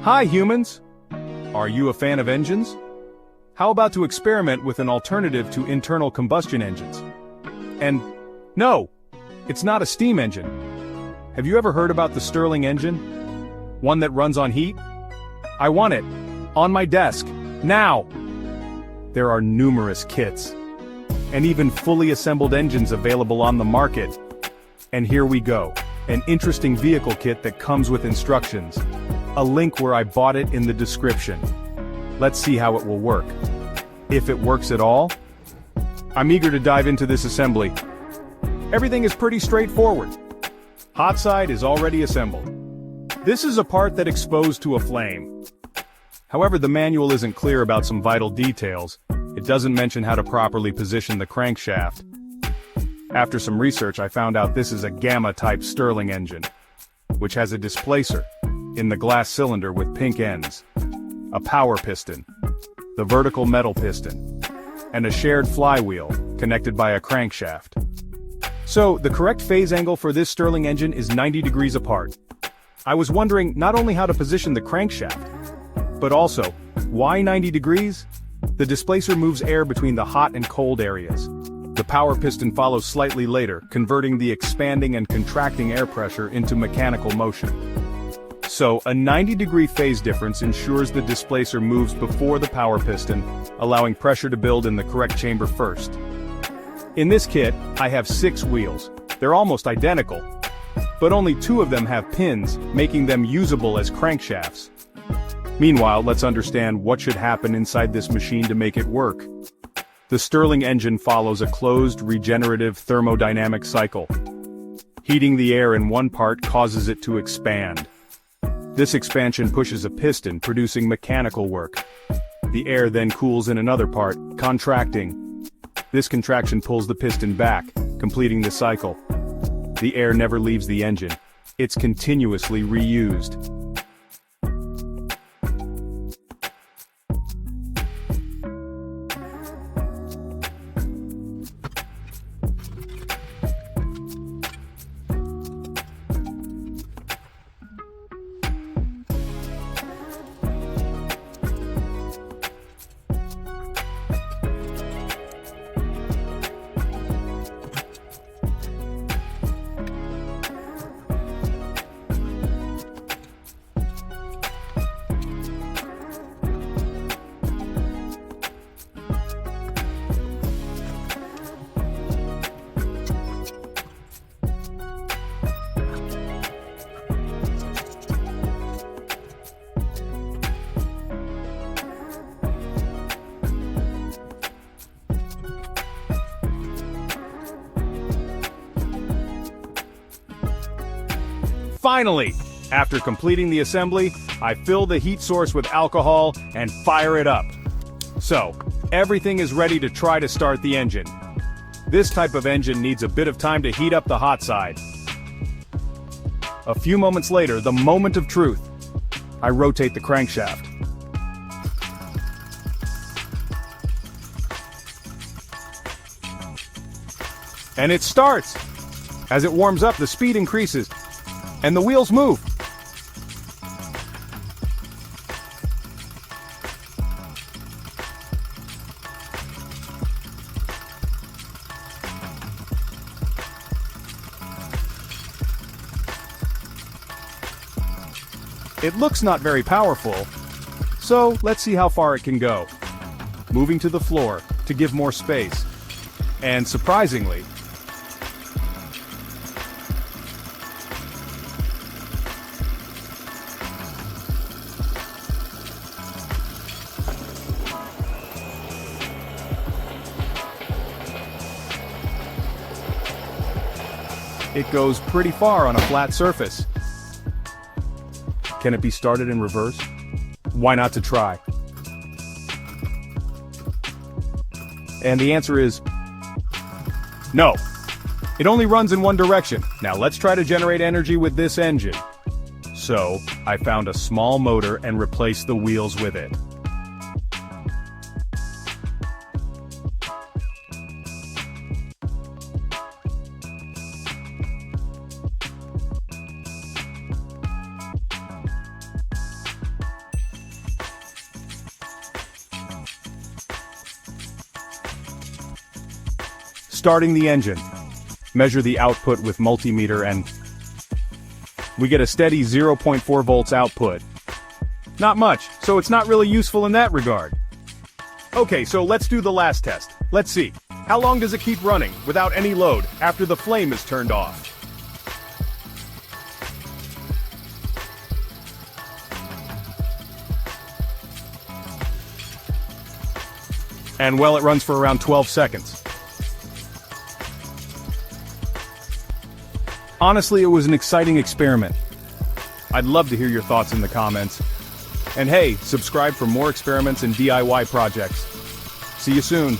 Hi, humans! Are you a fan of engines? How about to experiment with an alternative to internal combustion engines? And no, it's not a steam engine. Have you ever heard about the Stirling engine? One that runs on heat? I want it. On my desk. Now! There are numerous kits, and even fully assembled engines available on the market. And here we go. An interesting vehicle kit that comes with instructions. A link where I bought it in the description. Let's see how it will work. If it works at all. I'm eager to dive into this assembly. Everything is pretty straightforward. Hot side is already assembled. This is a part that exposed to a flame. However, the manual isn't clear about some vital details. It doesn't mention how to properly position the crankshaft. After some research, I found out this is a Gamma-type Stirling engine, which has a displacer in the glass cylinder with pink ends, a power piston, the vertical metal piston, and a shared flywheel connected by a crankshaft. So, the correct phase angle for this Stirling engine is 90 degrees apart. I was wondering not only how to position the crankshaft, but also, why 90 degrees? The displacer moves air between the hot and cold areas. The power piston follows slightly later, converting the expanding and contracting air pressure into mechanical motion. So, a 90-degree phase difference ensures the displacer moves before the power piston, allowing pressure to build in the correct chamber first. In this kit, I have 6 wheels. They're almost identical, but only 2 of them have pins, making them usable as crankshafts. Meanwhile, let's understand what should happen inside this machine to make it work. The Stirling engine follows a closed, regenerative thermodynamic cycle. Heating the air in one part causes it to expand. This expansion pushes a piston, producing mechanical work. The air then cools in another part, contracting. This contraction pulls the piston back, completing the cycle. The air never leaves the engine. It's continuously reused. Finally! After completing the assembly, I fill the heat source with alcohol and fire it up. So, everything is ready to try to start the engine. This type of engine needs a bit of time to heat up the hot side. A few moments later, the moment of truth. I rotate the crankshaft. And it starts! As it warms up, the speed increases. And the wheels move. It looks not very powerful, so let's see how far it can go. Moving to the floor to give more space. And surprisingly, it goes pretty far on a flat surface. Can it be started in reverse? Why not to try? And the answer is no. It only runs in one direction. Now let's try to generate energy with this engine. So, I found a small motor and replaced the wheels with it. Starting the engine. Measure the output with multimeter and we get a steady 0.4 volts output. Not much, so it's not really useful in that regard. Okay, so let's do the last test. Let's see. How long does it keep running without any load after the flame is turned off? And well, it runs for around 12 seconds. Honestly, it was an exciting experiment. I'd love to hear your thoughts in the comments. And hey, subscribe for more experiments and DIY projects. See you soon.